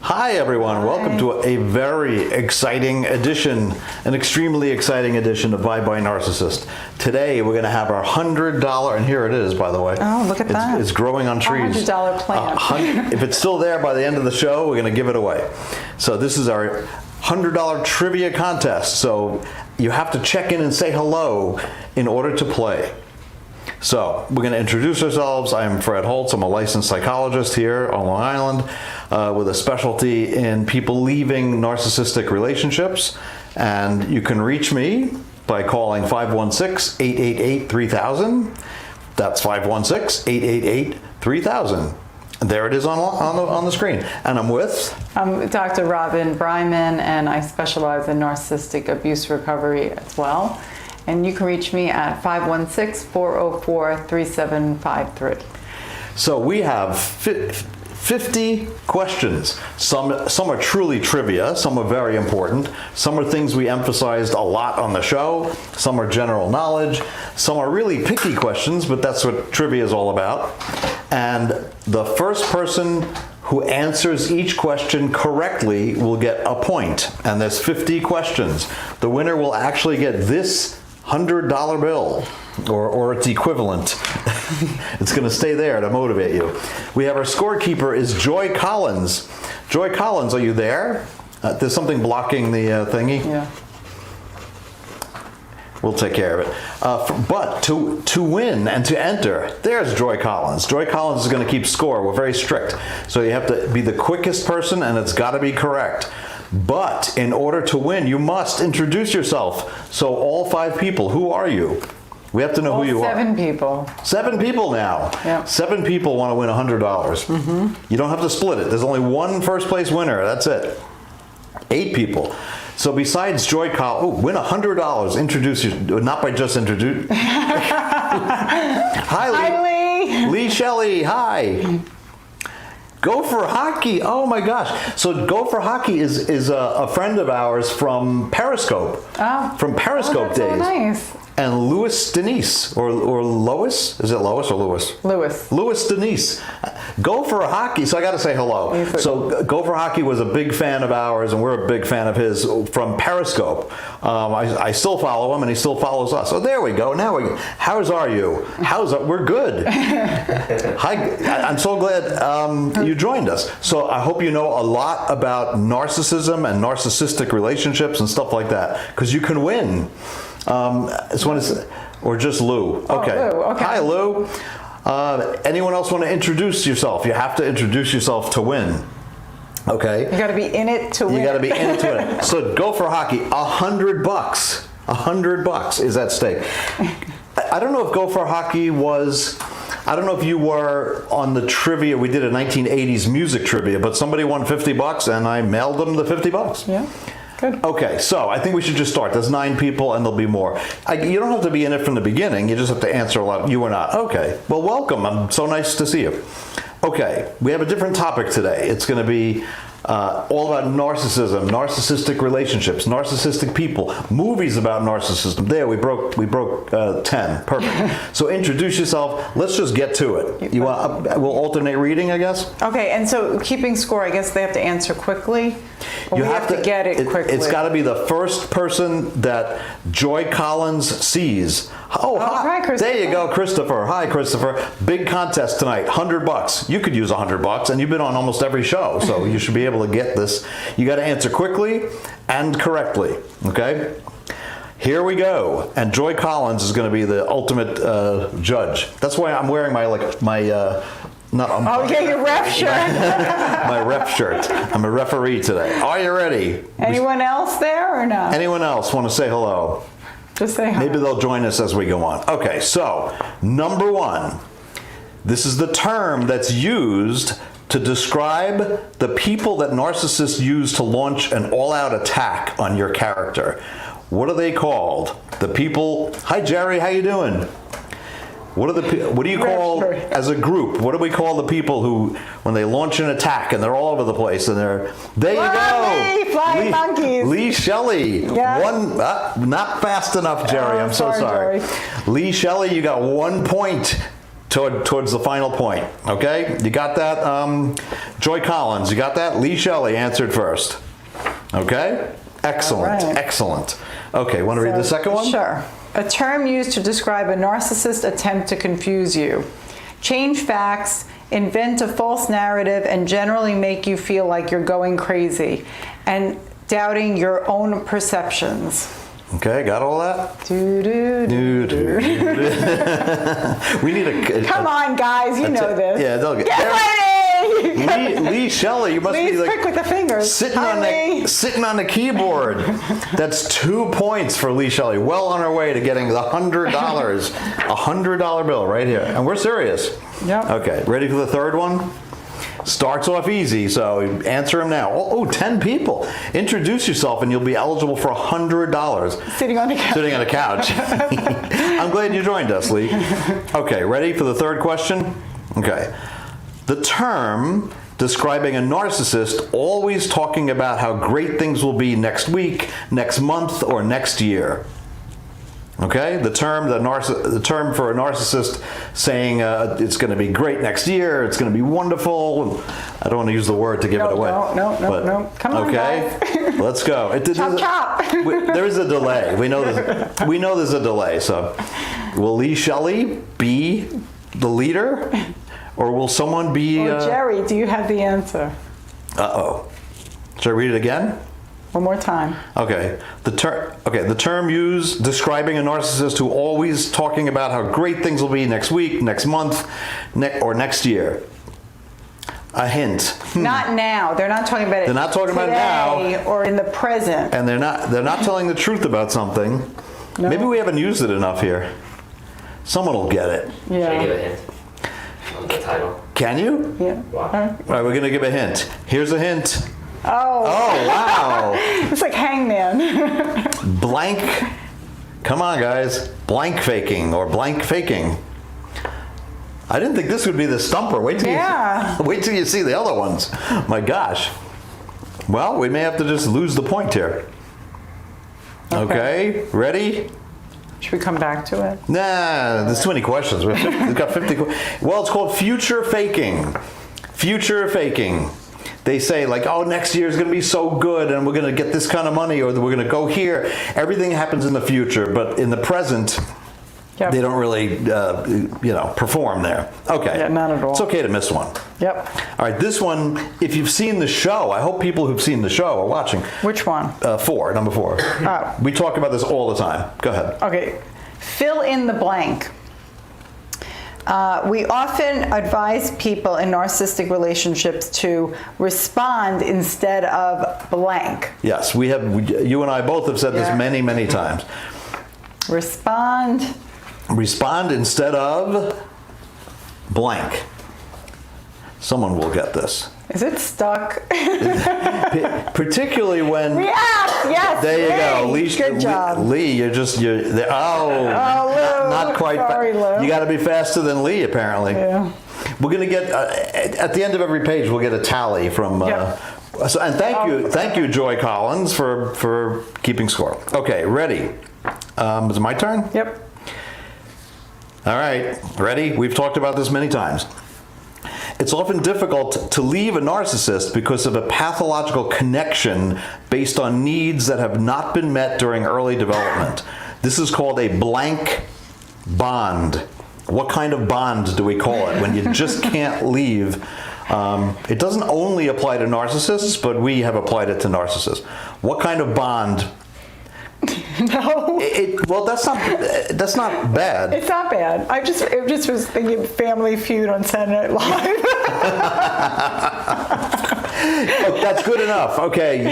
Hi everyone, welcome to a very exciting edition, an extremely exciting edition of Bye Bye Narcissist. Today we're going to have our $100, and here it is by the way. Oh, look at that. It's growing on trees. $100 plant. If it's still there by the end of the show, we're going to give it away. So this is our $100 trivia contest. So you have to check in and say hello in order to play. So we're going to introduce ourselves. I'm Fred Holtz. I'm a licensed psychologist here on Long Island with a specialty in people leaving narcissistic relationships. And you can reach me by calling 516-888-3000. That's 516-888-3000. There it is on the screen. And I'm with? I'm Dr. Bryman, and I specialize in narcissistic abuse recovery as well. And you can reach me at 516-404-3753. So we have 50 questions. Some are truly trivia, some are very important, some are things we emphasized a lot on the show, some are general knowledge, some are really picky questions, but that's what trivia is all about. And the first person who answers each question correctly will get a point. And there's 50 questions. The winner will actually get this $100 bill, or its equivalent. It's going to stay there to motivate you. We have our scorekeeper is Joy Collins. Joy Collins, are you there? There's something blocking the thingy. Yeah. We'll take care of it. But to win and to enter, there's Joy Collins. Joy Collins is going to keep score. We're very strict. So you have to be the quickest person, and it's got to be correct. But in order to win, you must introduce yourself. So all 5 people, who are you? We have to know who you are. 7 people. 7 people now. Yep. 7 people want to win $100. Mm-hmm. You don't have to split it. There's only one first place winner. That's it. 8 people. So besides Joy Collins, win $100. Introduce you, not by just introduce. Hi, Lee. Hi, Lee. Lee Shelley. Hi. Go for Hockey. Oh my gosh. So Go for Hockey is a friend of ours from Periscope. Oh. From Periscope that's days. So nice. And Louis Denise, or Lois? Is it Lois or Louis? Louis. Louis Denise. Go for Hockey. So I got to say hello. So Go for Hockey was a big fan of ours, and we're a big fan of his from Periscope. I still follow him, and he still follows us. So there we go. Now how's are you? We're good. Hi. I'm so glad you joined us. So I hope you know a lot about narcissism and narcissistic relationships and stuff like that, because you can win. Or just Lou. Okay. Oh, Lou. Okay. Hi, Lou. Anyone else want to introduce yourself? You have to introduce yourself to win. Okay. You got to be in it to win. You got to be in it to win. So Go for Hockey. $100. $100 is at stake. I don't know if Go for Hockey was. I don't know if you were on the trivia. We did a 1980s music trivia, but somebody won $50, and I mailed them the $50. Yeah. Good. Okay, so I think we should just start. There's 9 people, and there'll be more. You don't have to be in it from the beginning. You just have to answer a lot. You or not. Okay. Well, welcome. I'm so nice to see you. Okay, we have a different topic today. It's going to be all about narcissism, narcissistic relationships, narcissistic people, movies about narcissism. There, we broke 10. Perfect. So introduce yourself. Let's just get to it. You want? We'll alternate reading, I guess. Okay, and so keeping score, I guess they have to answer quickly. Or You we have to get it quickly. It's got to be the first person that Joy Collins sees. Oh, hi, Christopher. There you go, Christopher. Hi, Christopher. Big contest tonight. $100. You could use $100, and you've been on almost every show, so you should be able to get this. You got to answer quickly and correctly. Okay. Here we go. And Joy Collins is going to be the ultimate judge. That's why I'm wearing my your ref shirt. My ref shirt. I'm a referee today. Are you ready? Anyone else there or no? Anyone else want to say hello? Just say hi. Maybe they'll join us as we go on. Okay, so number 1. This is the term that's used to describe the people that narcissists use to launch an all-out attack on your character. What are they called? The people. Hi, Jerry. How you doing? What do you call, as a group, what do we call the people who, when they launch an attack and they're all over the place and there you go. Flying monkeys. Lee Shelley. Yeah. Not fast enough, Jerry. I'm so sorry. Jerry. Lee Shelley, you got 1 point towards the final point. Okay, you got that? Joy Collins, you got that? Lee Shelley answered first. Okay, excellent, All right. excellent. Okay, want to read the second one? Sure. A term used to describe a narcissist attempt to confuse you, change facts, invent a false narrative, and generally make you feel like you're going crazy and doubting your own perceptions. Okay, got all that? We need a... Come on, guys, you know this. Yeah, they'll get... Get ready! Lee Shelley, you must Lee's be like... quick with the fingers. Sitting on the keyboard. That's 2 points for Lee Shelley. Well on our way to getting the $100. $100 bill right here. And we're serious. Yep. Okay, ready for the third one? Starts off easy, so answer him now. Oh, 10 people. Introduce yourself and you'll be eligible for $100. Sitting on the couch. Sitting on a couch. I'm glad you joined us, Lee. Okay, ready for the third question? Okay. The term describing a narcissist always talking about how great things will be next week, next month, or next year. Okay, the term for a narcissist saying it's going to be great next year, it's going to be wonderful. I don't want to use the word to give it away. No. Come on, okay, guys. Let's go. Chop. There is a delay. We know there's a delay. So, will Lee Shelley be the leader, or will someone be? Jerry, do you have the answer? Uh-oh. Should I read it again? One more time. Okay. The term used describing a narcissist who always talking about how great things will be next week, next month, or next year. A hint. Not now. They're not talking about it. They're not talking about now, or in the present. and they're not telling the truth about something. No. Maybe we haven't used it enough here. Someone will get it. Yeah. Should I give a hint on the title? Can you? Yeah. Wow. All right, we're going to give a hint. Here's a hint. Oh. Oh, wow. It's like Hangman. Blank. Come on, guys. Blank faking or blank faking. I didn't think this would be the stumper. Wait till you see the other ones. My gosh. Well, we may have to just lose the point here. Okay, ready? Should we come back to it? Nah, there's too many questions. We've got 50. Well, it's called future faking. Future faking. They say like, oh, next year is going to be so good and we're going to get this kind of money or we're going to go here. Everything happens in the future, but in the present, they don't really, perform there. Okay. Yeah, not at all. It's okay to miss one. Yep. All right, this one, if you've seen the show, I hope people who've seen the show are watching. Which one? Number 4. Oh. We talk about this all the time. Go ahead. Okay. Fill in the blank. We often advise people in narcissistic relationships to respond instead of blank. Yes, you and I both have said this many, many times. Respond instead of blank. Someone will get this. Is it stuck? Particularly when... React! Yes! There you go. Lee, good job. Lee, you're there. Oh, Lou. not quite. Sorry, Lou. You got to be faster than Lee, apparently. Yeah. We're going to get, at the end of every page, we'll get a tally from... and thank you, Joy Collins, for keeping score. Okay, ready? Is it my turn? Yep. All right, ready? We've talked about this many times. It's often difficult to leave a narcissist because of a pathological connection based on needs that have not been met during early development. This is called a blank bond. What kind of bond do we call it when you just can't leave? It doesn't only apply to narcissists, but we have applied it to narcissists. What kind of bond? No. Well, that's not bad. It's not bad. I just was thinking Family Feud on Saturday Night Live. Oh, that's good enough. Okay,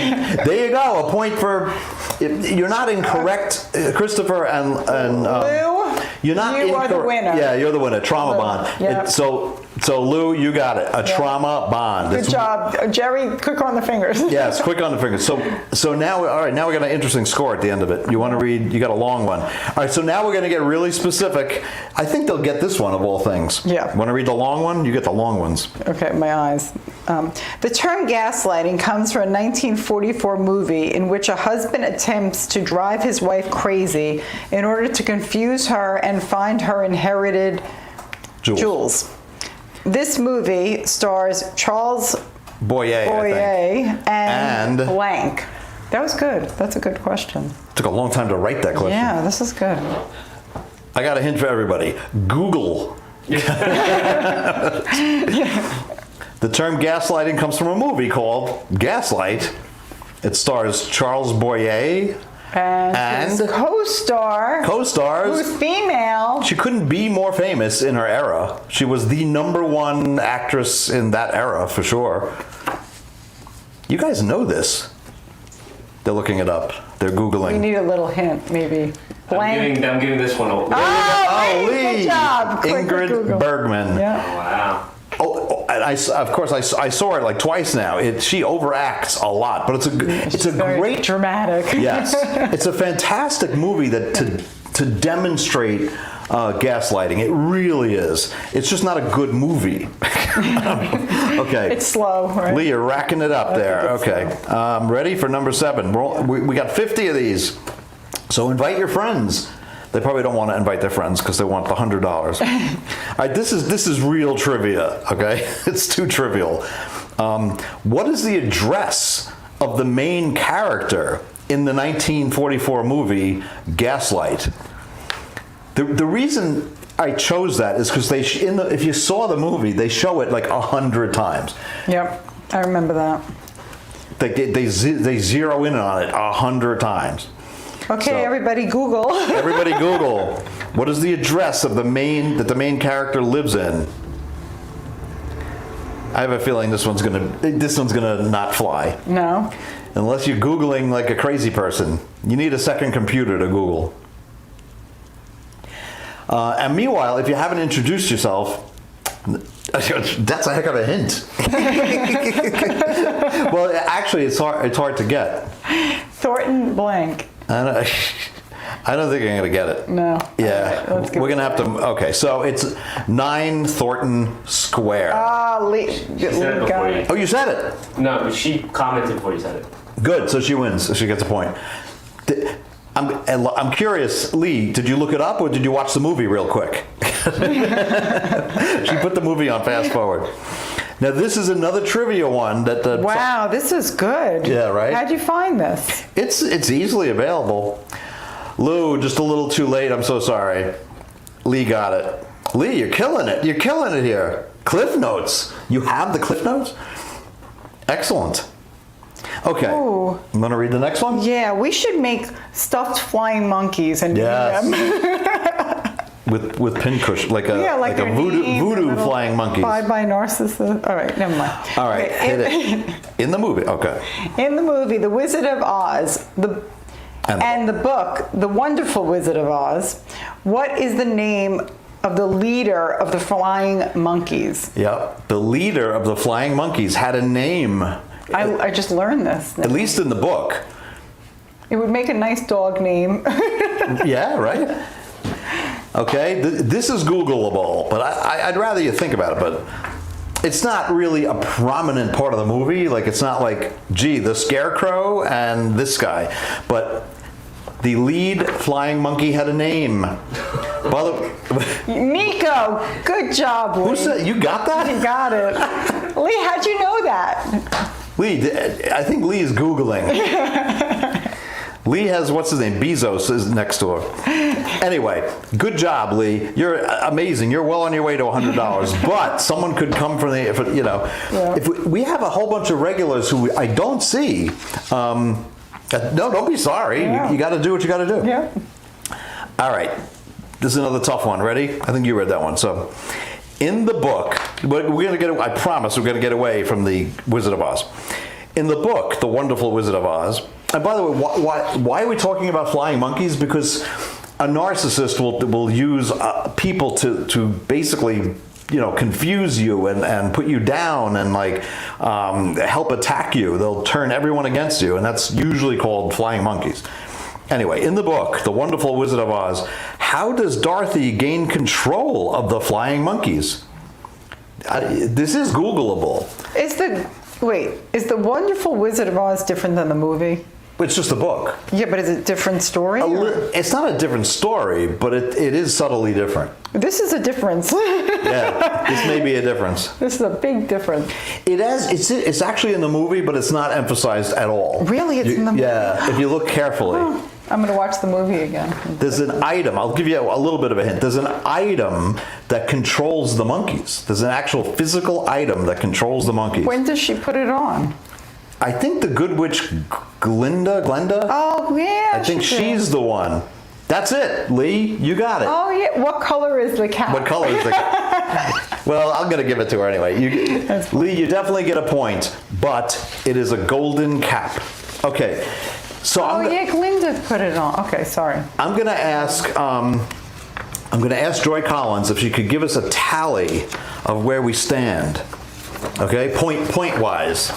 there you go. A point for. You're not incorrect, Christopher and Lou. You're not You are the winner. Yeah, you're the winner. Trauma bond. Yep. So Lou, you got it. A trauma bond. Good job, Jerry. Quick on the fingers. Yes, quick on the fingers. So now, all right. Now we got an interesting score at the end of it. You want to read? You got a long one. All right. So now we're going to get really specific. I think they'll get this one of all things. Yeah. Want to read the long one? You get the long ones. Okay, my eyes. The term gaslighting comes from a 1944 movie in which a husband attempts to drive his wife crazy in order to confuse her and find her inherited Jules. This movie stars Charles Boyer, I think. and And- blank. That was good. That's a good question. Took a long time to write that question. Yeah, this is good. I got a hint for everybody. Google. The term gaslighting comes from a movie called Gaslight. It stars Charles Boyer And his and co-stars, who's female. She couldn't be more famous in her era. She was the #1 actress in that era, for sure. You guys know this. They're looking it up. They're We Googling. need a little hint, maybe. Blank. I'm giving this one a. Oh, Lee! good job. Quick, Ingrid Google. Bergman. Yeah. Wow. Oh, and of course, I saw it like twice now. She overacts a lot, but it's a Very great. dramatic. Yes, it's a fantastic movie that to demonstrate gaslighting. It really is. It's just not a good movie. Okay. It's slow, right? Lee, you're racking it up there. it's Okay. Ready for number 7? We got 50 of these. So invite your friends. They probably don't want to invite their friends because they want the $100. All right, this is real trivia, okay? It's too trivial. What is the address of the main character in the 1944 movie Gaslight? The reason I chose that is because if you saw the movie, they show it like 100 times. Yep, I remember that. They zero in on it 100 times. Okay, So- everybody Google. Everybody Google, what is the address of the main character lives in? I have a feeling this one's gonna not fly. No. Unless you're Googling like a crazy person. You need a second computer to Google. And meanwhile, if you haven't introduced yourself, that's a heck of a hint. Well, actually, it's hard to get. Thornton blank. I don't think I'm gonna get it. No. Yeah, All right, let's give we're it gonna have to. Okay, so it's 9 Thornton Square. Lee said it before got you. it. Oh, you said it. No, but she commented before you said it. Good. So she wins. So she gets a point. I'm curious, Lee. Did you look it up or did you watch the movie real quick? She put the movie on fast forward. Now this is another trivia one that. Wow, this is good. Yeah, right? How'd you find this? It's easily available. Lou, just a little too late. I'm so sorry. Lee got it. Lee, you're killing it. You're killing it here. Cliff Notes. You have the Cliff Notes? Excellent. Okay. Ooh. I'm going to read the next one? Yeah, we should make stuffed flying monkeys and name Yes. them. With pincushion, like a their voodoo, name, voodoo little flying monkeys. Bye-bye Narcissist. All right, never mind. All right, Okay, hit it. In the movie, okay. In the movie, The Wizard of Oz, and the book, The Wonderful Wizard of Oz, what is the name of the leader of the flying monkeys? Yep. The leader of the flying monkeys had a name, I just learned this. at least in the book. It would make a nice dog name. Yeah, right? Okay, this is Googleable, but I'd rather you think about it, but it's not really a prominent part of the movie. Like, it's not like, gee, the Scarecrow and this guy. But the lead flying monkey had a name. Nico, good job, Lee. Who said, you got that? You got it. Lee, how'd you know that? Lee, I think Lee is Googling. Lee has, what's his name? Bezos is next to her. Anyway, good job, Lee. You're amazing. You're well on your way to $100. But someone could come from the, if we have a whole bunch of regulars who I don't see. No, don't be sorry. Yeah. You got to do what you got to do. Yeah. All right. This is another tough one. Ready? I think you read that one. So, in the book, we're going to get, I promise we're going to get away from the Wizard of Oz. In the book, The Wonderful Wizard of Oz, and by the way, why are we talking about flying monkeys? Because a narcissist will use people to basically, confuse you and put you down and help attack you. They'll turn everyone against you, and that's usually called flying monkeys. Anyway, in the book, The Wonderful Wizard of Oz, how does Dorothy gain control of the flying monkeys? This is Googleable. Is the Wonderful Wizard of Oz different than the movie? It's just a book. Yeah, but is it a different story? It's not a different story, but it is subtly different. This is a difference. Yeah, this may be a difference. This is a big difference. It's actually in the movie, but it's not emphasized at all. Really? It's in the movie? Yeah, if you look carefully. Oh, I'm going to watch the movie again. There's an item, I'll give you a little bit of a hint. There's an item that controls the monkeys. There's an actual physical item that controls the monkeys. When does she put it on? I think the good witch Glenda? Oh, yeah. I think she's the one. That's it, Lee. You got it. Oh, yeah. What color is the cat? What color is the Well, I'm going to give it to her anyway. Lee, you definitely get a point, but it is a golden cap. Okay. So Glinda put it on. Okay, sorry. I'm going to ask Joy Collins if she could give us a tally of where we stand. Okay, point wise.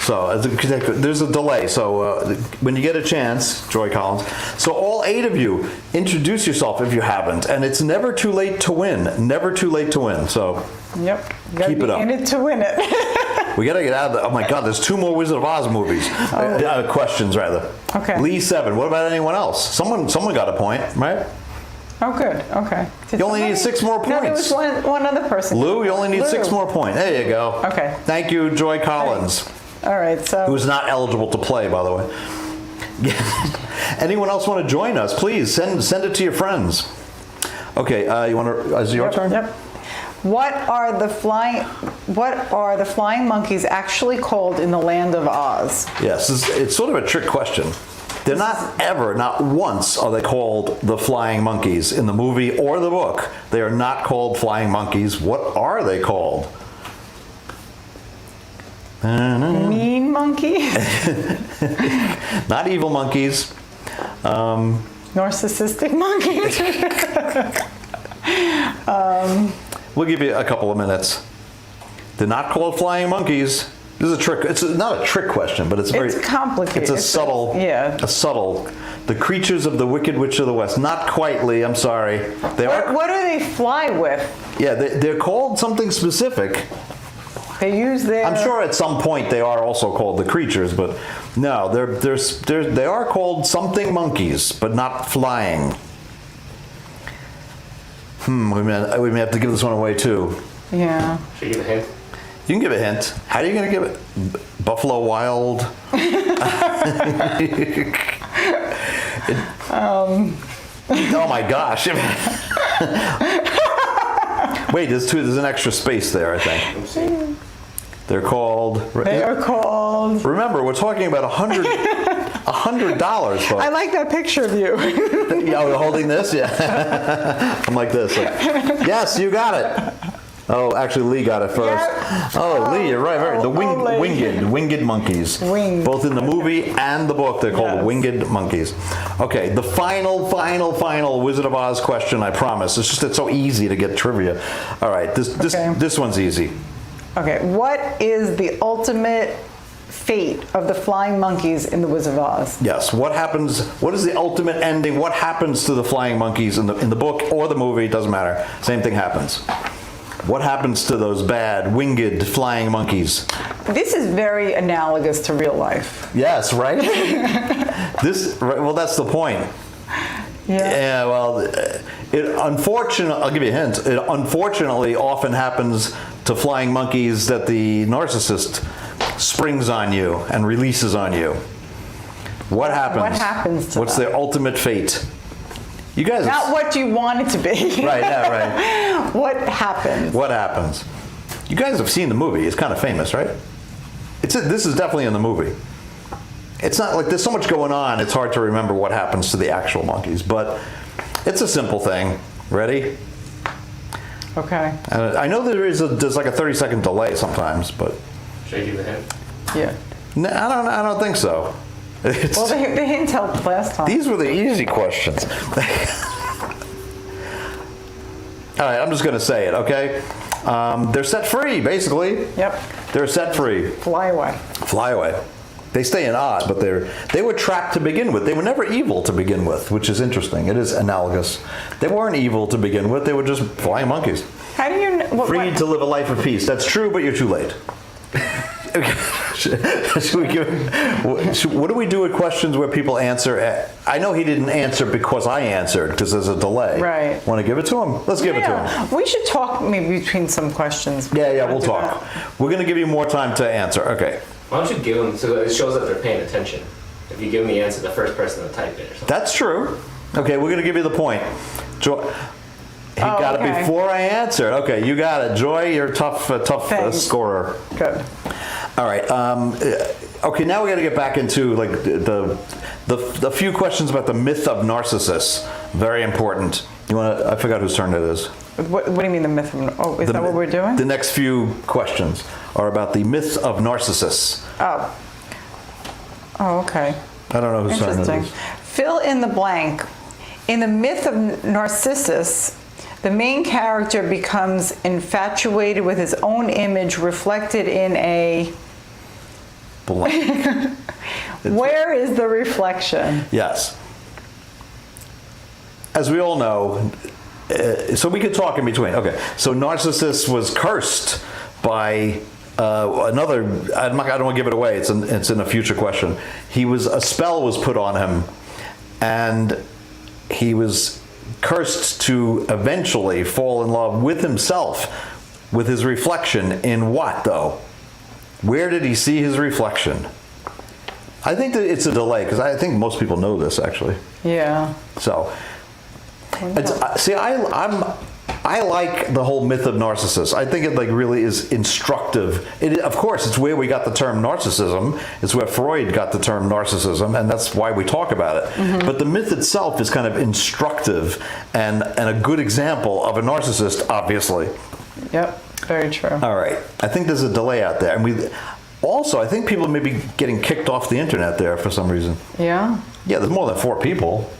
So there's a delay. So when you get a chance, Joy Collins. So all 8 of you, introduce yourself if you haven't, and it's never too late to win. Never too late to win. So yep, you gotta keep it up. In it to win it. We gotta get out of the. Oh my God, there's 2 more Wizard of Oz movies. Questions rather. Okay. Lee 7. What about anyone else? Someone got a point, right? Oh, good. Okay. You only need 6 more points. No, there was one other person. Lou, you only need 6 more points. There you go. Okay. Thank you, Joy Collins. All right. So. Who's not eligible to play, by the way. Anyone else want to join us? Please send it to your friends. Okay. You want to? Is it your turn? Yep. What are the flying monkeys actually called in the land of Oz? Yes, it's sort of a trick question. They're not once are they called the flying monkeys in the movie or the book. They are not called flying monkeys. What are they called? Mean monkey? Not evil monkeys. Narcissistic monkeys? We'll give you a couple of minutes. They're not called flying monkeys. This is a trick. It's not a trick question, but it's complicated. It's subtle. The creatures of the Wicked Witch of the West. Not quite, Lee. I'm sorry. What do they fly with? Yeah, they're called something specific. They use their. I'm sure at some point they are also called the creatures, but no, they are called something monkeys, but not flying. We may have to give this one away too. Yeah. Should I give a hint? You can give a hint. How are you going to give it? Buffalo Wild? Oh my gosh. Wait, there's an extra space there, I think. They're called. They are called. Remember, we're talking about $100, folks. I like that picture of you. Yeah, we're holding this? Yeah. I'm like this. Yes, you got it. Oh, actually, Lee got it first. Yep. Oh, Lee, you're right. The winged monkeys. Winged. Both in the movie and the book, they're called winged monkeys. Okay, the final Wizard of Oz question, I promise. It's so easy to get trivia. All right, this one's easy. Okay, what is the ultimate fate of the flying monkeys in the Wizard of Oz? Yes, what happens? What is the ultimate ending? What happens to the flying monkeys in the book or the movie? It doesn't matter. Same thing happens. What happens to those bad winged flying monkeys? This is very analogous to real life. Yes, right? Well, that's the point. Yeah, well, I'll give you a hint. It unfortunately often happens to flying monkeys that the narcissist springs on you and releases on you. What happens? What happens to What's them? their ultimate fate? You guys. Not what you want it to be. Right, yeah, right. What happens? What happens? You guys have seen the movie. It's kind of famous, right? This is definitely in the movie. It's not like there's so much going on, it's hard to remember what happens to the actual monkeys, but it's a simple thing. Ready? Okay. I know there's like a 30-second delay sometimes, but. Should I give a hint? Yeah. No, I don't think so. Well, the hint helped last time. These were the easy questions. All right, I'm just going to say it, okay? They're set free, basically. Yep. They're set free. Fly away. Fly away. They stay in Oz, but they were trapped to begin with. They were never evil to begin with, which is interesting. It is analogous. They weren't evil to begin with. They were just flying monkeys. How do you know? Free to live a life of peace. That's true, but you're too late. Should we what do we do with questions where people answer? I know he didn't answer because I answered, because there's a delay. Right. Want to give it to him? Let's give it to him. We should talk maybe between some questions. Yeah, we'll Do talk. that. We're going to give you more time to answer. Okay. Why don't you give them so it shows that they're paying attention? If you give them the answer, the first person to type it or something. That's true. Okay, we're going to give you the point. He got it before I answered. Okay, you got it. Joy, you're a tough scorer. Good. All right. Okay, now we got to get back into like the few questions about the myth of Narcissus. Very important. You want to? I forgot whose turn it is. What do you mean the myth of? Oh, is that what we're doing? The next few questions are about the myth of Narcissus. Oh. Oh, okay. I don't know whose turn it Interesting. is. Fill in the blank. In the myth of Narcissus, the main character becomes infatuated with his own image reflected in a... Blank. Where is the reflection? Yes. As we all know, so we could talk in between. Okay, so Narcissus was cursed by another. I don't want to give it away. It's in a future question. A spell was put on him, and he was cursed to eventually fall in love with himself, with his reflection in what though? Where did he see his reflection? I think that it's a delay because I think most people know this actually. Yeah. So, I like the whole myth of Narcissus. I think it like really is instructive. Of course, it's where we got the term narcissism. It's where Freud got the term narcissism, and that's why we talk about it. Mm-hmm. But the myth itself is kind of instructive and a good example of a narcissist, obviously. Yep. Very true. All right. I think there's a delay out there, and I think people may be getting kicked off the internet there for some reason. Yeah. Yeah, there's more than 4 people.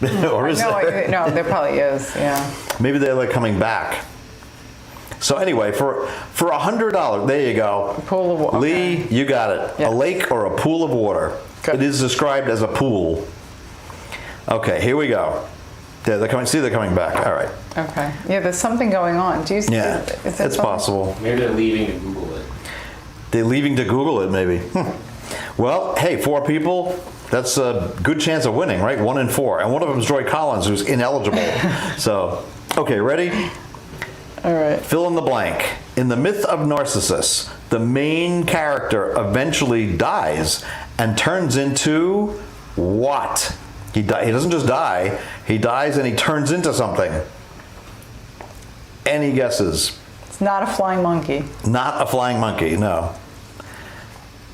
Or is there? No, there probably is. Yeah. Maybe they're like coming back. So anyway, for $100, there you go. A pool of water. Lee, okay. you got it. Yeah. A lake or a pool of water. Good. It is described as a pool. Okay, here we go. Yeah, they're coming back. All right. Okay. Yeah, there's something going on. Do you see? Yeah, is that it's something? possible. Maybe they're leaving to Google it. They're leaving to Google it, maybe. Well, hey, 4 people. That's a good chance of winning, right? 1 in 4. And one of them is Joy Collins, who's ineligible. So, okay, ready? All right. Fill in the blank. In the myth of Narcissus, the main character eventually dies and turns into what? He doesn't just die. He dies and he turns into something. Any guesses? It's not a flying monkey. Not a flying monkey, no.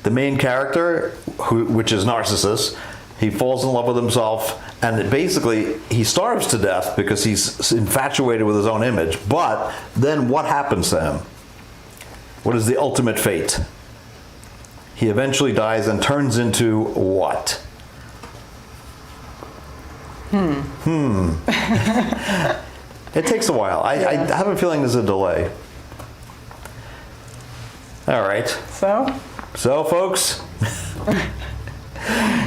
The main character, which is Narcissus, he falls in love with himself, and basically he starves to death because he's infatuated with his own image. But then what happens to him? What is the ultimate fate? He eventually dies and turns into what? It takes a while. I have a feeling there's a delay. All right. So, folks,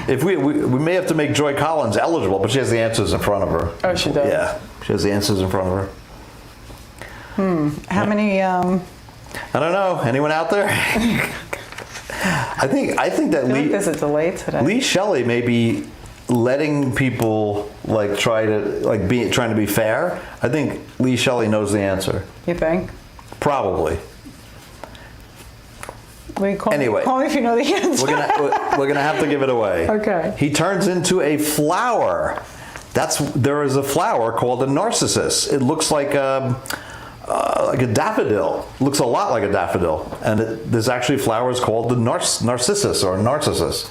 if we may have to make Joy Collins eligible, but she has the answers in front of her. Oh, she does? Yeah, she has the answers in front of her. How many? I don't know. Anyone out there? I think that I think there's a delay today. Lee Shelley may be letting people like trying to be fair. I think Lee Shelley knows the answer. You think? Probably. Anyway, call me if you know the answer. We're gonna have to give it away. Okay. He turns into a flower. There is a flower called a narcissus. It looks like a daffodil. Looks a lot like a daffodil, and there's actually flowers called the narcissus or narcissus.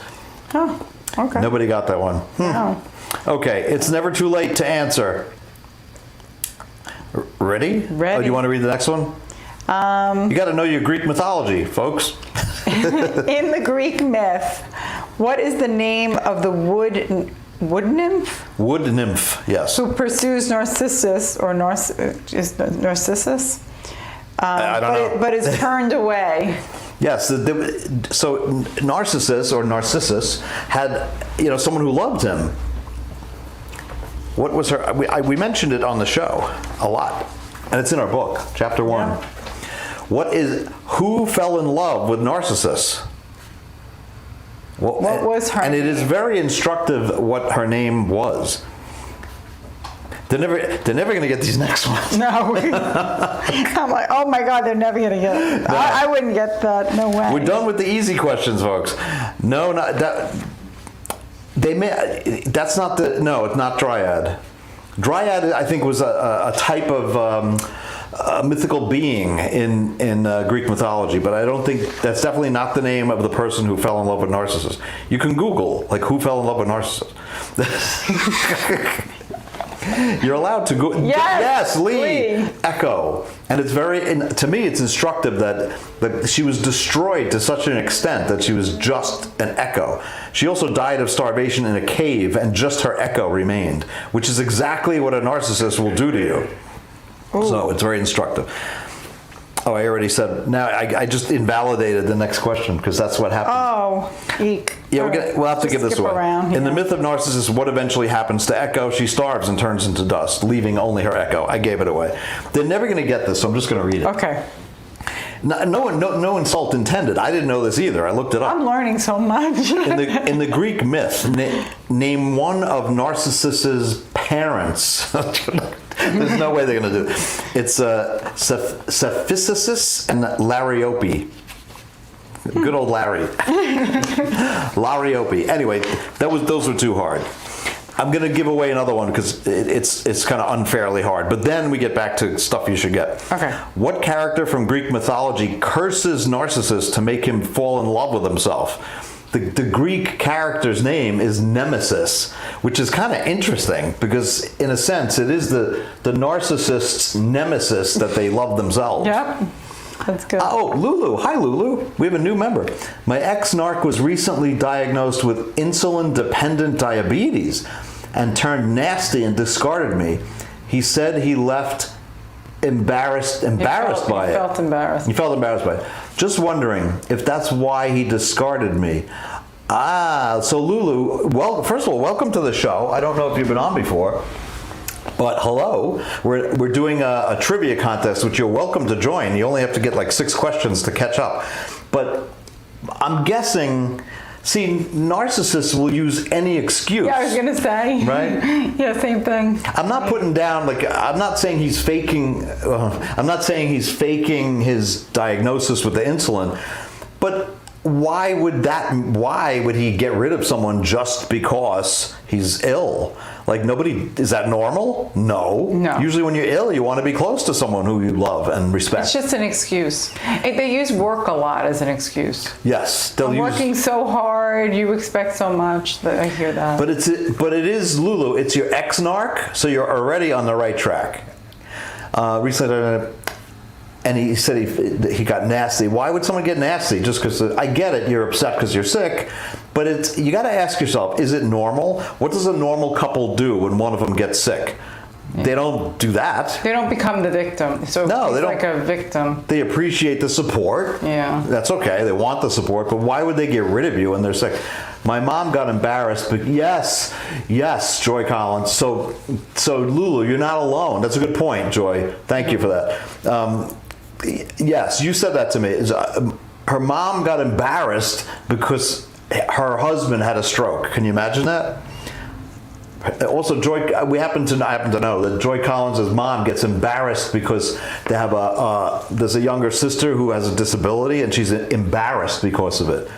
Oh, okay. Nobody got that one. No. Okay, it's never too late to answer. Ready? Ready. Oh, do you want to read the next one? You got to know your Greek mythology, folks. In the Greek myth, what is the name of the wood nymph? Wood nymph, yes. Who pursues Narcissus or Narcissus? I don't know. But is turned away. Yes. So Narcissus or Narcissus had, someone who loved him. What was her? We mentioned it on the show a lot, and it's in our book, chapter 1. Yeah. Who fell in love with Narcissus? What was her And it is name? very instructive what her name was. They're never going to get these next ones. No. I'm like, oh my God, they're never going to get it. No. I wouldn't get that. No way. We're done with the easy questions, folks. No, not that. That's not the. No, it's not Dryad. Dryad, I think, was a type of a mythical being in Greek mythology, but I don't think that's definitely not the name of the person who fell in love with Narcissus. You can Google like who fell in love with Narcissus. You're allowed to go. Yes, Lee. Echo. And it's to me, it's instructive that she was destroyed to such an extent that she was just an echo. She also died of starvation in a cave, and just her echo remained, which is exactly what a narcissist will do to you. Ooh. So it's very instructive. Oh, I already said. Now I just invalidated the next question because that's what happened. Oh, eek. Yeah, we'll have to give this away. Around, in the myth of Narcissus, what eventually happens to Echo? She starves and turns into dust, leaving only her echo. I gave it away. They're never going to get this, so I'm just going to read it. Okay. No insult intended. I didn't know this either. I looked it up. I'm learning so much. in the Greek myth, name one of Narcissus's parents. There's no way they're going to do it. It's Cephissus and Lariope. Good old Larry. Lariope. Anyway, those were too hard. I'm going to give away another one because it's kind of unfairly hard. But then we get back to stuff you should get. Okay. What character from Greek mythology curses Narcissus to make him fall in love with himself? The Greek character's name is Nemesis, which is kind of interesting because, in a sense, it is the narcissist's nemesis that they love themselves. Yep. That's good. Oh, Lulu. Hi, Lulu. We have a new member. My ex-narc was recently diagnosed with insulin-dependent diabetes and turned nasty and discarded me. He said he left embarrassed by it. He felt embarrassed. He felt embarrassed by it. Just wondering if that's why he discarded me. So Lulu, well, first of all, welcome to the show. I don't know if you've been on before. But hello, we're doing a trivia contest, which you're welcome to join. You only have to get like 6 questions to catch up. But I'm guessing, see, narcissists will use any excuse. Yeah, I was gonna say. Right? Yeah, same thing. I'm not putting down, I'm not saying he's faking his diagnosis with the insulin, but why would he get rid of someone just because he's ill? Is that normal? No. Usually when you're ill, you want to be close to someone who you love and respect. It's just an excuse. They use work a lot as an excuse. Yes. I'm working so hard, you expect so much. That I hear that. But it is, Lulu, it's your ex-narc, so you're already on the right track. Recently, and he said he got nasty. Why would someone get nasty? Just because, I get it, you're upset because you're sick, but you got to ask yourself, is it normal? What does a normal couple do when one of them gets sick? They don't do that. They don't become the victim. So no, they don't. Like a victim. They appreciate the support. Yeah. That's okay. They want the support, but why would they get rid of you when they're sick? My mom got embarrassed, but yes, Joy Collins. So Lulu, you're not alone. That's a good point, Joy. Thank you for that. Yes, you said that to me. Her mom got embarrassed because her husband had a stroke. Can you imagine that? Also, Joy, I happen to know that Joy Collins' mom gets embarrassed because they have there's a younger sister who has a disability, and she's embarrassed because of it.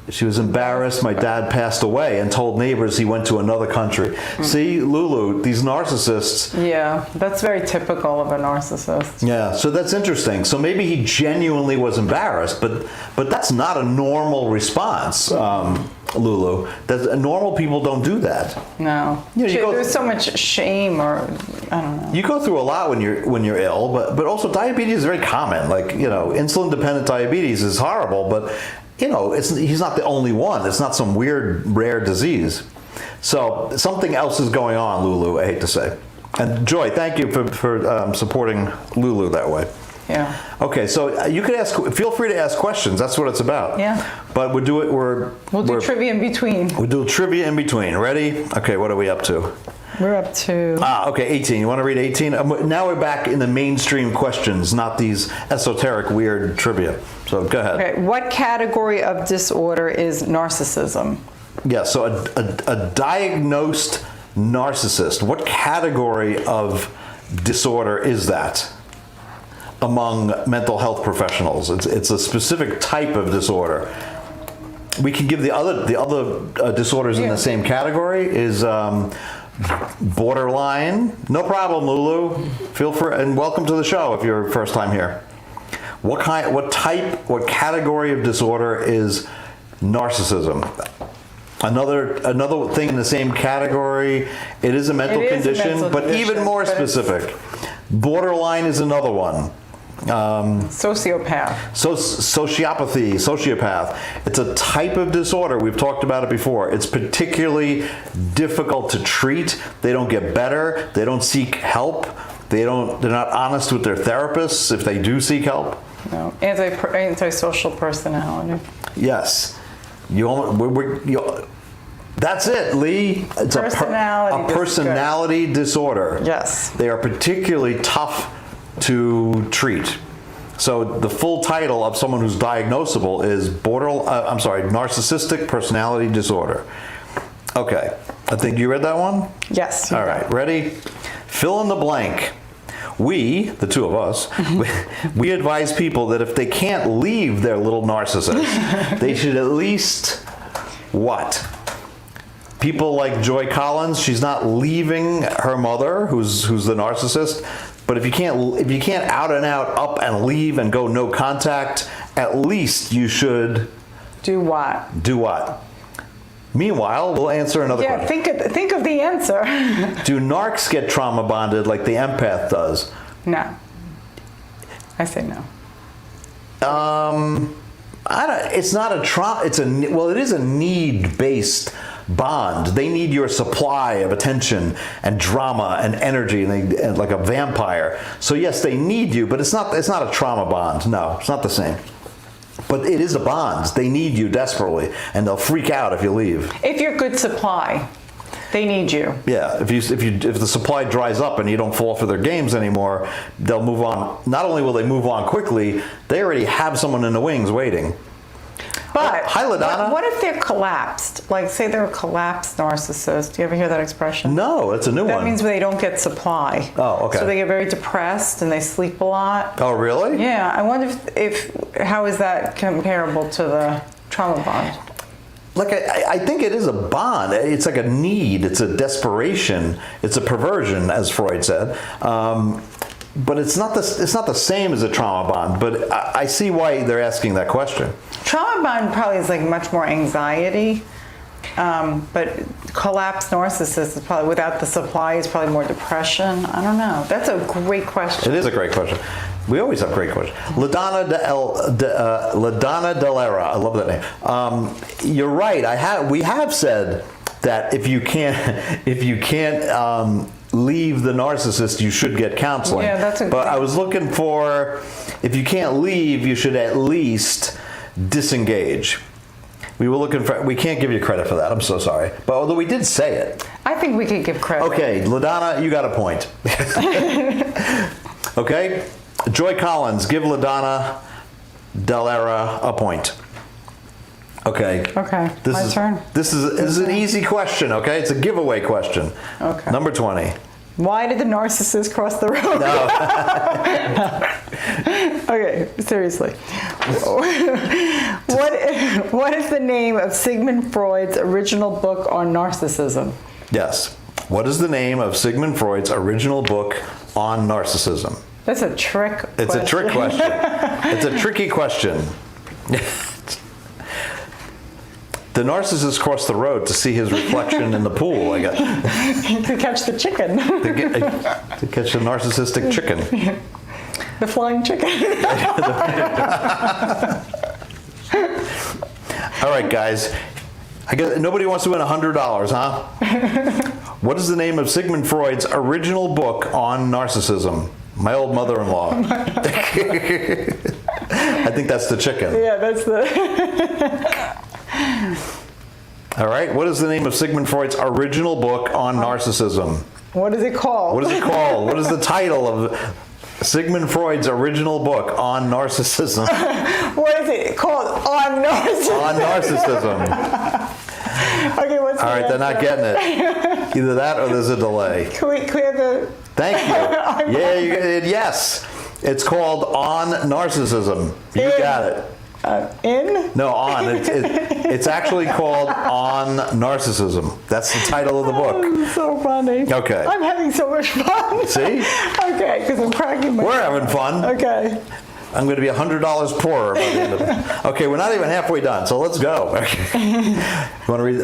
She was embarrassed my dad passed away and told neighbors he went to another country. See, Lulu, these narcissists. Yeah, that's very typical of a narcissist. Yeah, so that's interesting. So maybe he genuinely was embarrassed, but that's not a normal response, Lulu. Normal people don't do that. No. There's so much shame, or I don't know. You go through a lot when you're ill, but also diabetes is very common. Insulin-dependent diabetes is horrible, but he's not the only one. It's not some weird, rare disease. So something else is going on, Lulu, I hate to say. And Joy, thank you for supporting Lulu that way. Yeah. Okay, so you could feel free to ask questions. That's what it's about. Yeah. But we'll do trivia in between. We'll do trivia in between. Ready? Okay, what are we up to? We're up to... Okay, 18. You want to read 18? Now we're back in the mainstream questions, not these esoteric, weird trivia. So go ahead. Okay, what category of disorder is narcissism? Yeah, so a diagnosed narcissist, what category of disorder is that among mental health professionals? It's a specific type of disorder. We can give the other disorders in the same category is borderline. No problem, Lulu. Feel free, and welcome to the show if you're first time here. What category of disorder is narcissism? Another thing in the same category, it is a mental condition, but even more specific. Borderline is another one. Sociopath. Sociopath. It's a type of disorder. We've talked about it before. It's particularly difficult to treat. They don't get better. They don't seek help. They're not honest with their therapists if they do seek help. No. Antisocial personality. Yes. That's it, Lee. It's a personality disorder. Yes. They are particularly tough to treat. So the full title of someone who's diagnosable is narcissistic personality disorder. Okay. I think you read that one? Yes. All right. Ready? Fill in the blank. We, the two of us, we advise people that if they can't leave their little narcissist, they should at least what? People like Joy Collins, she's not leaving her mother, who's the narcissist. But if you can't out and out up and leave and go no contact, at least you should do what? Do what? Meanwhile, we'll answer another question. Yeah, think of the answer. Do narcs get trauma bonded like the empath does? No. I say no. It's not a trauma. It is a need-based bond. They need your supply of attention and drama and energy, and like a vampire. So yes, they need you, but it's not a trauma bond. No, it's not the same. But it is a bond. They need you desperately, and they'll freak out if you leave. If you're good supply, they need you. Yeah, if the supply dries up and you don't fall for their games anymore, they'll move on. Not only will they move on quickly, they already have someone in the wings waiting. But hi, LaDonna. What if they're collapsed? Like, say they're a collapsed narcissist. Do you ever hear that expression? No, it's a new one. That means they don't get supply. Oh, okay. So they get very depressed and they sleep a lot. Oh, really? Yeah. I wonder if how is that comparable to the trauma bond? Like, I think it is a bond. It's like a need. It's a desperation. It's a perversion, as Freud said. But it's not the same as a trauma bond. But I see why they're asking that question. Trauma bond probably is like much more anxiety. But collapsed narcissist is probably, without the supply, is probably more depression. I don't know. That's a great question. It is a great question. We always have great questions. LaDonna Delera. I love that name. You're right. We have said that if you can't leave the narcissist, you should get counseling. Yeah, that's a But I was looking for, if you can't leave, you should at least disengage. We can't give you credit for that. I'm so sorry. But although we did say it. I think we could give credit. Okay, LaDonna, you got a point. Okay? Joy Collins, give LaDonna Delera a point. Okay. Okay, my turn. This is an easy question, okay? It's a giveaway question. Okay. Number 20. Why did the narcissist cross the road? No. Okay, seriously. What is the name of Sigmund Freud's original book on narcissism? Yes. What is the name of Sigmund Freud's original book on narcissism? That's a trick question. It's a trick question. It's a tricky question. The narcissist crossed the road to see his reflection in the pool, I guess. To catch the chicken. To catch the narcissistic chicken. The flying chicken. All right, guys. I guess nobody wants to win $100, huh? What is the name of Sigmund Freud's original book on narcissism? My old mother-in-law. I think that's the chicken. Yeah, that's the... All right. What is the name of Sigmund Freud's original book on narcissism? What is it called? What is it called? What is the title of Sigmund Freud's original book on narcissism? What is it called? On narcissism. On narcissism. Okay, what's All right, they're not getting it. Either that or there's a delay. Can we clear the... Thank you. Yeah, yes. It's called On Narcissism. You got it. In? No, On. It's actually called On Narcissism. That's the title of the book. So funny. Okay. I'm having so much fun. See? Okay, because I'm cracking my... We're having fun. Okay. I'm going to be $100 poorer by the end of it. Okay, we're not even halfway done, so let's go. You want to read?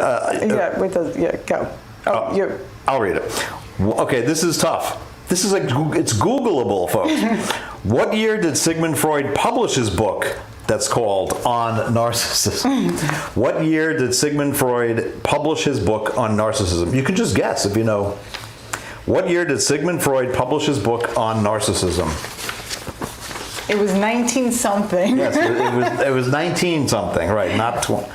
Go. I'll read it. Okay, this is tough. This is it's Googleable, folks. What year did Sigmund Freud publish his book that's called On Narcissism? What year did Sigmund Freud publish his book on narcissism? You can just guess if you know. What year did Sigmund Freud publish his book on narcissism? It was 19-something. Yes, it was 19-something, right? Not 20.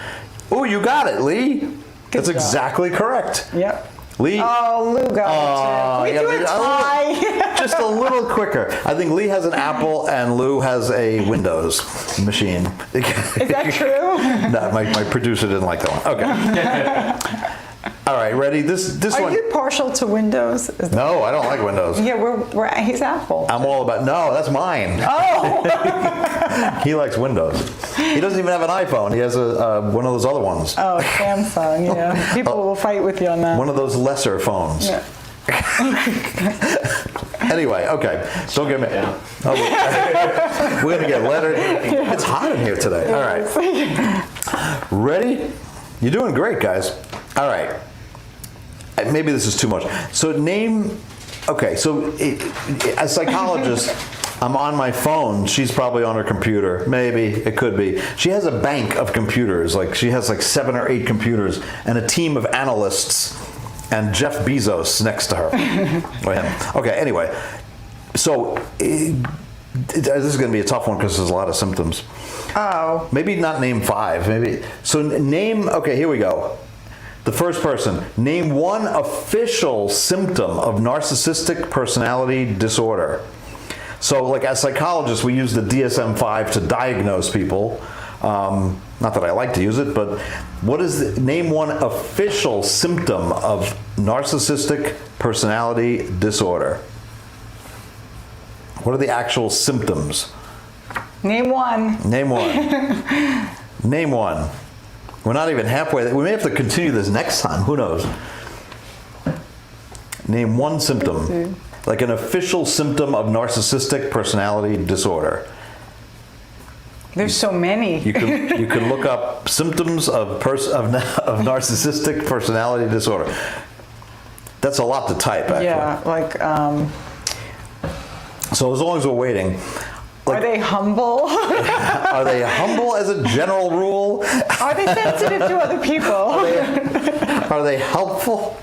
Oh, you got it, Lee. That's exactly correct. Yep. Lee. Oh, Lou got it too. Can we do a tie? Just a little quicker. I think Lee has an Apple and Lou has a Windows machine. Is that true? No, my producer didn't like that one. Okay. All right, ready? This Are one. you partial to Windows? No, I don't like Windows. Yeah, he's Apple. I'm all about. No, that's mine. Oh. He likes Windows. He doesn't even have an iPhone. He has one of those other ones. Oh, Samsung. Yeah. People will fight with you on that. One of those lesser phones. Yeah. Anyway, okay. Don't get me. Oh, we're gonna get lettered. It's hot in here today. All right. Ready? You're doing great, guys. All right. Maybe this is too much. So name. Okay. So as a psychologist, I'm on my phone. She's probably on her computer. Maybe it could be. She has a bank of computers. Like she has like 7 or 8 computers and a team of analysts. And Jeff Bezos next to her. Or him. Okay, anyway. So, this is going to be a tough one because there's a lot of symptoms. Oh. Maybe not name 5. Maybe. So, name, okay, here we go. The first person. Name one official symptom of narcissistic personality disorder. So, like as psychologists, we use the DSM-5 to diagnose people. Not that I like to use it, but name one official symptom of narcissistic personality disorder? What are the actual symptoms? Name one. Name one. Name one. We're not even halfway. We may have to continue this next time. Who knows? Name one symptom. Like an official symptom of narcissistic personality disorder. There's so many. You can look up symptoms of narcissistic personality disorder. That's a lot to type, actually. Yeah, like. So as long as we're waiting. Are they humble? Are they humble as a general rule? Are they sensitive to other people? Are they helpful?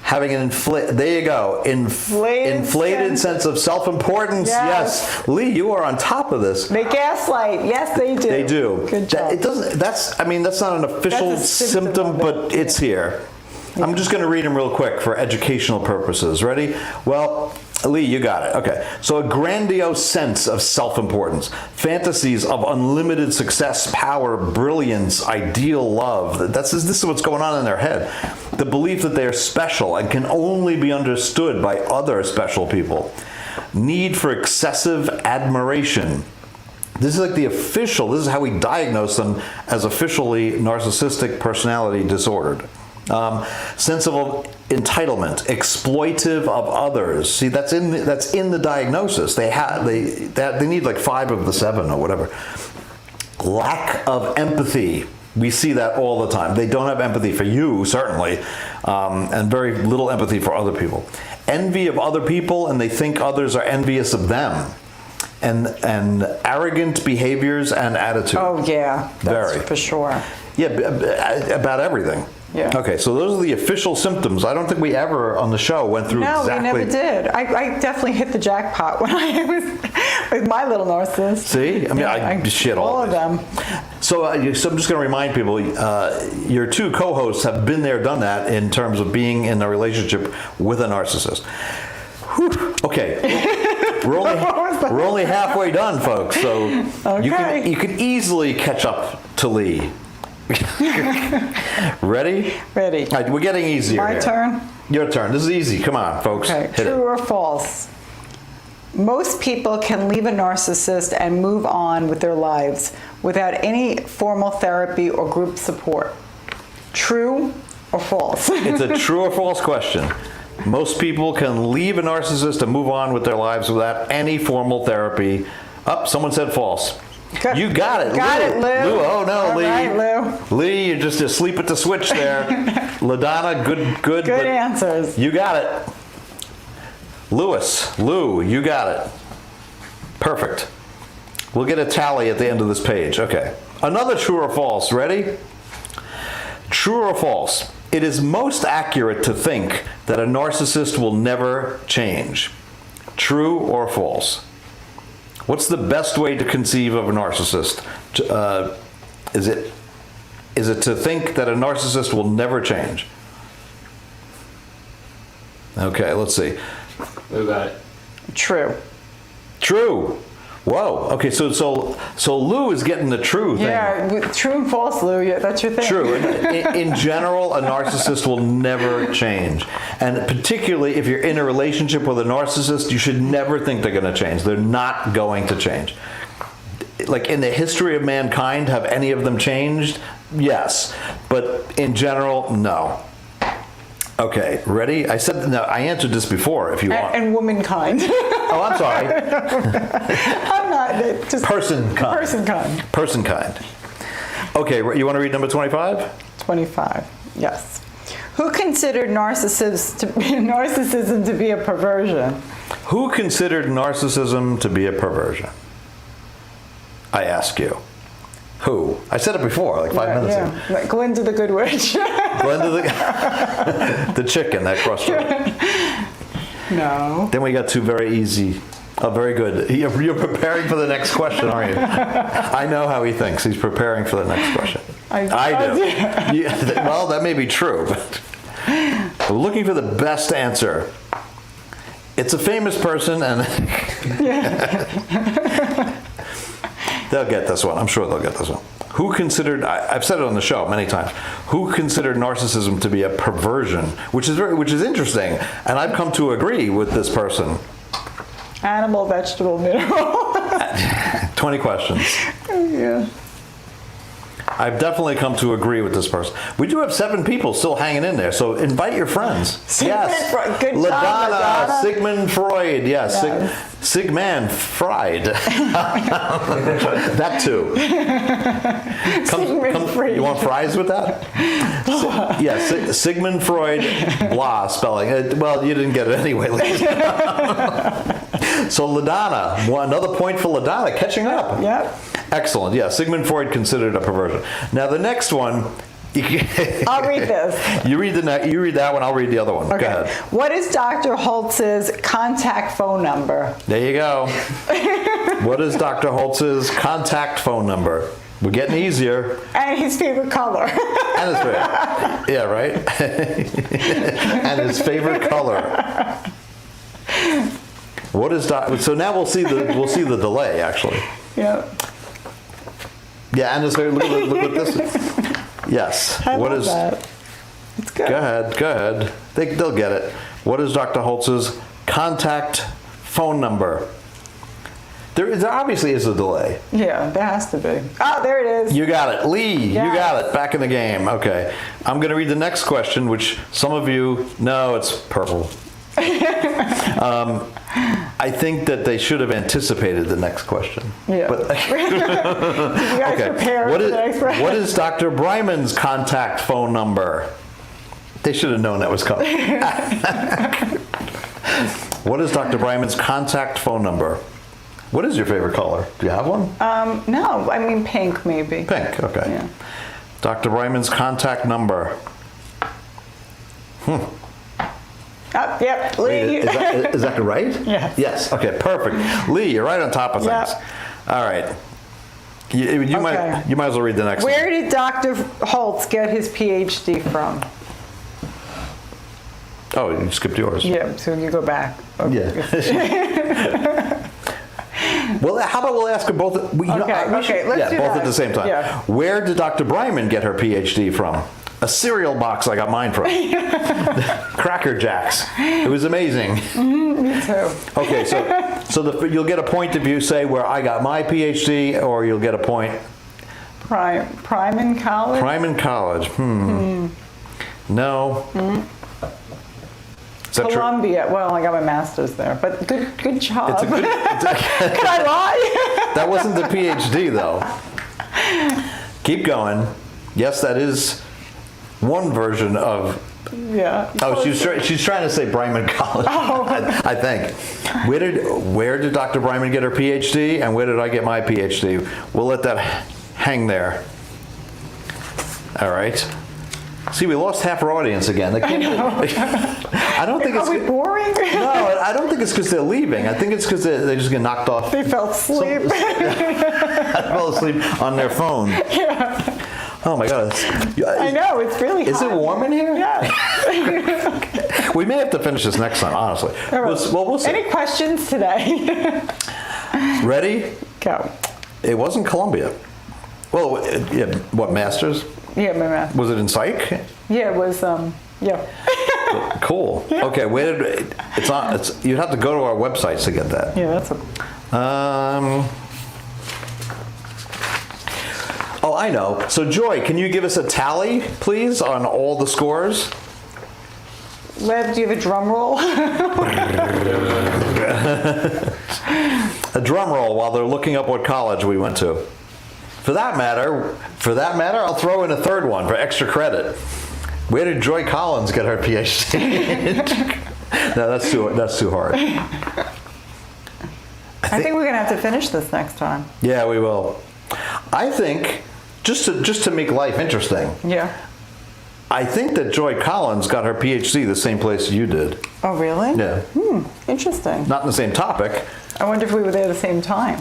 Having an there you go, inflated sense of self-importance. Yes. Lee, you are on top of this. They gaslight. Yes, they do. They do. Good job. It doesn't. That's not an official symptom, but it's here. Yeah. I'm just going to read them real quick for educational purposes. Ready? Well, Lee, you got it. Okay. So a grandiose sense of self-importance, fantasies of unlimited success, power, brilliance, ideal love. This is what's going on in their head. The belief that they are special and can only be understood by other special people. Need for excessive admiration. This is like the official, this is how we diagnose them as officially narcissistic personality disordered. Sense of entitlement, exploitive of others. See, that's in the diagnosis. They need like 5 of the 7 or whatever. Lack of empathy. We see that all the time. They don't have empathy for you, certainly, and very little empathy for other people. Envy of other people, and they think others are envious of them. And arrogant behaviors and attitude. Oh yeah, that's very for sure. Yeah, about everything. Yeah. Okay, so those are the official symptoms. I don't think we ever on the show went through No, exactly. we never did. I definitely hit the jackpot when I was with my little narcissist. See? I mean, I shit all of them. So, so I'm just going to remind people, your two co-hosts have been there, done that in terms of being in a relationship with a narcissist. Whew. Okay, we're only halfway done, folks. So you can easily catch up to Lee. Ready? Ready. All right, we're getting easier. My here. turn? Your turn. This is easy. Come on, folks. Okay. Hit True it. or false? Most people can leave a narcissist and move on with their lives without any formal therapy or group support. True or false? It's a true or false question. Most people can leave a narcissist and move on with their lives without any formal therapy. Oh, someone said false. Good. You got it, Got Lou. it, Lou. Oh no, All Lee. right, Lou. Lee, you're just asleep at the switch there. LaDonna, good. Good but answers. You got it. Lou, you got it. Perfect. We'll get a tally at the end of this page. Okay. Another true or false. Ready? True or false? It is most accurate to think that a narcissist will never change. True or false? What's the best way to conceive of a narcissist? Is it to think that a narcissist will never change? Okay, let's see. Who got it? True. True. Whoa. Okay, so Lou is getting the true thing. Yeah, true and false, Lou. Yeah, that's your thing. True. In general, a narcissist will never change. And particularly if you're in a relationship with a narcissist, you should never think they're going to change. They're not going to change. Like in the history of mankind, have any of them changed? Yes. But in general, no. Okay, ready? I answered this before if you want. And womankind. Oh, I'm sorry. I'm not. Just Person kind. Person kind. Okay, you want to read number 25? 25, yes. Who considered narcissism to be a perversion? Who considered narcissism to be a perversion? I ask you. Who? I said it before, like 5 minutes ago. Like Glinda the Good Witch. Glinda the chicken that crossed the road. No. Then we got two very easy. Oh, very good. You're preparing for the next question, aren't you? I know how he thinks. He's preparing for the next question. I do. Yeah, well, that may be true, but we're looking for the best answer. It's a famous person, and they'll get this one. I'm sure they'll get this one. Who considered? I've said it on the show many times. Who considered narcissism to be a perversion? Which is interesting, and I've come to agree with this person. Animal, vegetable, mineral. 20 questions. Yeah. I've definitely come to agree with this person. We do have 7 people still hanging in there, so invite your friends. Yes. Good job, LaDonna. Sigmund Freud. Yes. Sigmund Freud. That too. Sigmund Freud. You want fries with that? Yes. Sigmund Freud. Blah spelling. Well, you didn't get it anyway. So LaDonna, another point for LaDonna, catching up. Yep. Excellent. Yeah, Sigmund Freud considered a perversion. Now the next one. I'll read this. You read that one. I'll read the other one. Okay. Go ahead. What is Dr. Holtz's contact phone number? There you go. What is Dr. Holtz's contact phone number? We're getting easier. And his favorite color. And his favorite. Yeah, right. And his favorite color. What is so now we'll see the delay actually. Yeah. Yeah, and his favorite. Look at this. Yes. What is that? It's good. Go ahead. They'll get it. What is Dr. Holtz's contact phone number? There obviously is a delay. Yeah, there has to be. Oh, there it is. You got it. Lee, Yes. You got it. Back in the game. Okay. I'm going to read the next question, which some of you know it's purple. I think that they should have anticipated the next question. Yeah. But, you guys prepare for the next question. What is Dr. Bryman's contact phone number? They should have known that was coming. What is Dr. Bryman's contact phone number? What is your favorite color? Do you have one? No, I mean pink maybe. Pink, okay. Yeah. Dr. Bryman's contact number. Yep, Lee. Is that right? Yes. Yes. Okay, perfect. Lee, you're right on top of things. Yep. All right. You might as well read the next one. Where did Dr. Holtz get his PhD from? Oh, you skipped yours. Yeah, so you go back. Okay. Yeah. Well, how about we'll ask them both? Okay, let's do both that. at the same time. Yeah. Where did Dr. Bryman get her PhD from? A cereal box I got mine from. Cracker Jacks. It was amazing. Me too. Okay, so you'll get a point if you say where I got my PhD, or you'll get a point. Bryman College? Bryman College. No. Is that true? Columbia. Well, I got my master's there, but good job. It's a good. Could I lie? That wasn't the PhD though. Keep going. Yes, that is one version of. Yeah. Oh, she's trying to say Bryman College. Oh. I think. Where did Dr. Bryman get her PhD, and where did I get my PhD? We'll let that hang there. All right. See, we lost half our audience again. I don't think it's. Are we boring? No, I don't think it's because they're leaving. I think it's because they just get knocked off. They fell asleep. I fell asleep on their phone. Yeah. Oh my God. I know, it's really hot. Is it warm in here? Yeah. We may have to finish this next time, honestly. All right. We'll see. Any questions today? Ready? Go. It wasn't Columbia. Well, yeah, what, master's? Yeah, my math. Was it in psych? Yeah, it was, yeah. Cool. Yeah. Okay, you'd have to go to our websites to get that. Yeah, that's a... Oh, I know. So, Joy, can you give us a tally, please, on all the scores? Lev, do you have a drum roll? A drum roll while they're looking up what college we went to. For that matter, I'll throw in a third one for extra credit. Where did Joy Collins get her PhD? No, that's too hard. I think we're gonna have to finish this next time. Yeah, we will. I think just to make life interesting. Yeah. I think that Joy Collins got her PhD the same place you did. Oh, really? Yeah. Interesting. Not in the same topic. I wonder if we were there at the same time.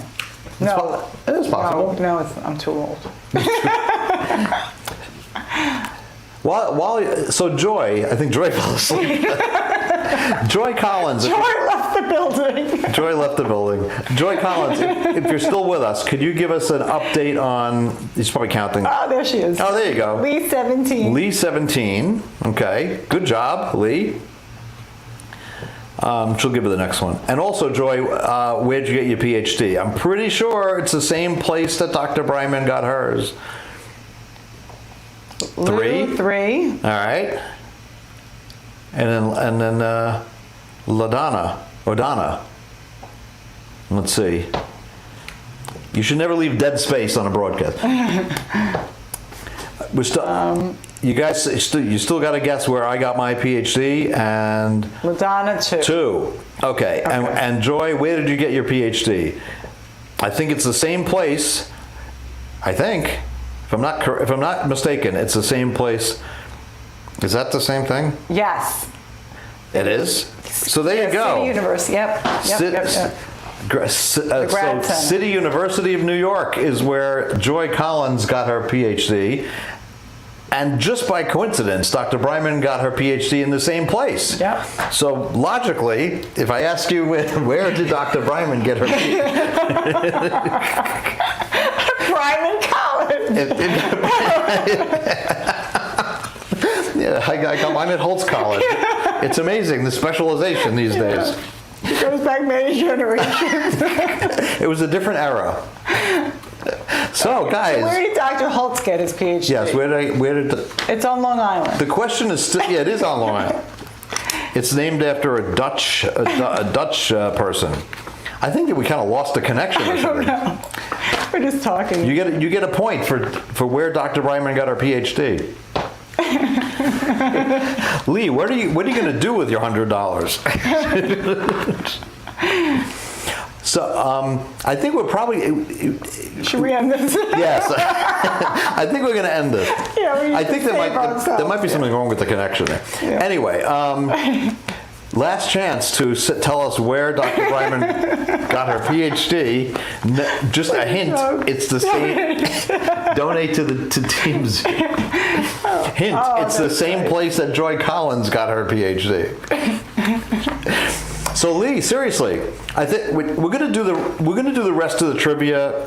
No. It is possible. No, I'm too old. So Joy, I think Joy fell asleep. Joy Collins. Joy left the building. Joy left the building. Joy Collins, if you're still with us, could you give us an update on, she's probably counting. Oh, there she is. Oh, there you go. Lee 17. Lee 17. Okay. Good job, Lee. She'll give her the next one. And also, Joy, where'd you get your PhD? I'm pretty sure it's the same place that Dr. Bryman got hers. 3. 3. All right. And then Odana. Let's see. You should never leave dead space on a broadcast. We're still. You guys, you still got to guess where I got my PhD, and LaDonna 2. Okay. And Joy, where did you get your PhD? I think it's the same place. I think, if I'm not mistaken, it's the same place. Is that the same thing? Yes. It is. So there you go. City University. Yep. So City University of New York is where Joy Collins got her PhD. And just by coincidence, Dr. Bryman got her PhD in the same place. Yep. So logically, if I ask you where did Dr. Bryman get her PhD? Bryman College. Yeah, I got mine at Holtz College. It's amazing, the specialization these days. It goes back many generations. It was a different era. So, guys. So where did Dr. Holtz get his PhD? Yes, where did It's on Long Island. the question is still, yeah, it is on Long Island. It's named after a Dutch person. I think that we kind of lost the connection. I don't know. We're just talking. You get a point for where Dr. Bryman got her PhD. Lee, what are you going to do with your $100? So I think we're probably. Should we end this? Yes, I think we're going to end this. Yeah, we I think there ourselves. might be something wrong with the connection there. Yeah. Anyway, last chance to tell us where Dr. Bryman got her PhD. Just a hint, it's the same. Donate to Teams. Hint, it's the same place that Joy Collins got her PhD. So Lee, seriously, I think we're gonna do the rest of the trivia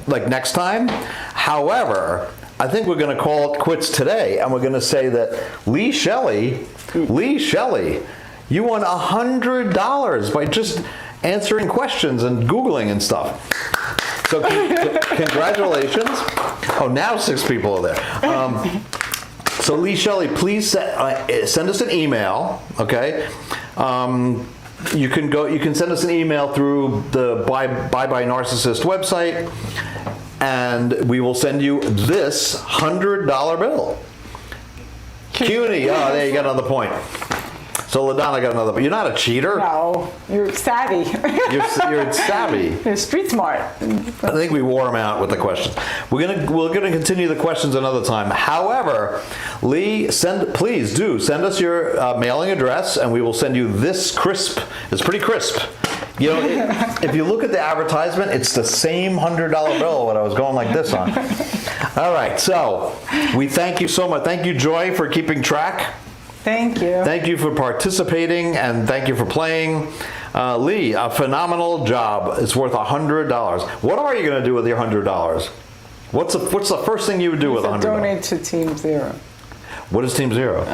like next time. However, I think we're gonna call it quits today, and we're gonna say that Lee Shelley, you won $100 by just answering questions and Googling and stuff. So congratulations. Oh, now 6 people are there. So Lee Shelley, please send us an email, okay? You can send us an email through the Bye Bye Narcissist website, and we will send you this $100 bill. CUNY, oh, there you got another point. So LaDonna got another. You're not a cheater. No, you're savvy. You're savvy. You're street smart. I think we wore them out with the questions. We're gonna continue the questions another time. However, Lee, please do send us your mailing address, and we will send you this crisp. It's pretty crisp. You know, if you look at the advertisement, it's the same $100 bill that I was going like this on. All right, so we thank you so much. Thank you, Joy, for keeping track. Thank you. Thank you for participating, and thank you for playing. Lee, a phenomenal job. It's worth $100. What are you going to do with your $100? What's the first thing you would do with $100? Donate to Team Zero. What is Team Zero?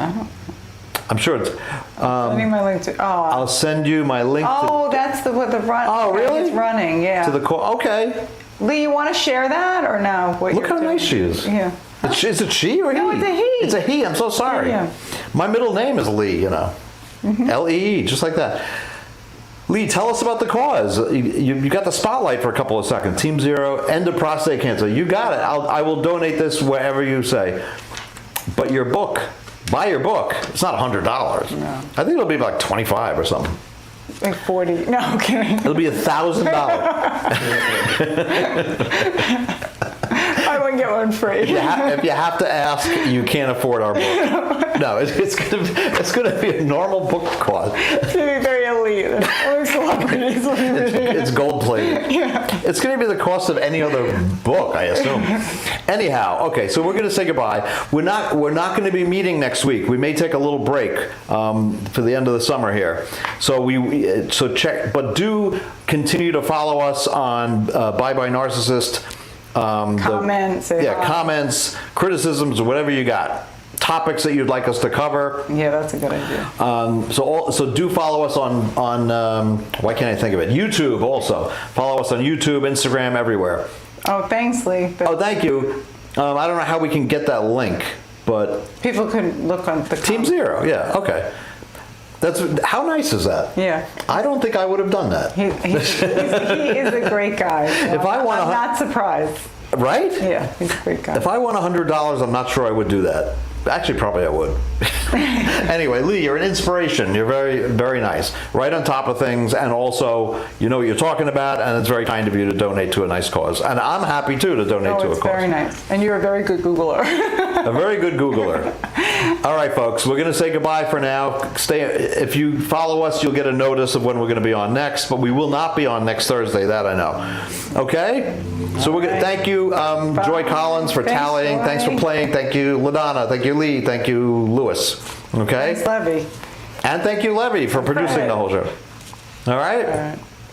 I'm sure it's. Send me my link to. I'll send you my link. That's the run. Oh, really? It's running. Yeah. To the call. Okay. Lee, you want to share that or no? Look how nice she is. Yeah. Is it she or he? No, it's a he. It's a he. I'm so sorry. Yeah. My middle name is Lee, you know. L-E-E, just like that. Lee, tell us about the cause. You got the spotlight for a couple of seconds. Team Zero, end of prostate cancer. You got it. I will donate this wherever you say. But your book, buy your book. It's not $100. No. I think it'll be like $25 or something. Like 40. No, I'm kidding. It'll be $1,000. I wouldn't get one free. If you have to ask, you can't afford our book. No, it's gonna be a normal book cost. It's going to be very elite. Only celebrities will be reading it. It's gold plated. Yeah. It's going to be the cost of any other book, I assume. Anyhow, okay, so we're going to say goodbye. We're not going to be meeting next week. We may take a little break for the end of the summer here. So check, but do continue to follow us on Bye Bye Narcissist. Comments. Comments, criticisms, whatever you got. Topics that you'd like us to cover. Yeah, that's a good idea. So do follow us on why can't I think of it? YouTube also. Follow us on YouTube, Instagram, everywhere. Oh, thanks, Lee. Oh, thank you. I don't know how we can get that link, but People could look on the Team Zero. Yeah. Okay. How nice is that? Yeah. I don't think I would have done that. He is a great guy. So I'm not surprised. Right? Yeah, he's a great guy. If I won $100, I'm not sure I would do that. Actually, probably I would. Anyway, Lee, you're an inspiration. You're very, very nice. Right on top of things, and also you know what you're talking about, and it's very kind of you to donate to a nice cause. And I'm happy, too, to donate to a cause. It's very nice. And you're a very good Googler. A very good Googler. All right, folks, we're going to say goodbye for now. If you follow us, you'll get a notice of when we're going to be on next, but we will not be on next Thursday, that I know. Okay? So we're going to thank you, Joy Collins, for tallying. Joy. Thanks for playing. Thank you, LaDonna. Thank you, Lee. Thank you, Lewis. Okay? Thanks, Levy. And thank you, Levy, for producing the whole show. All right? All right.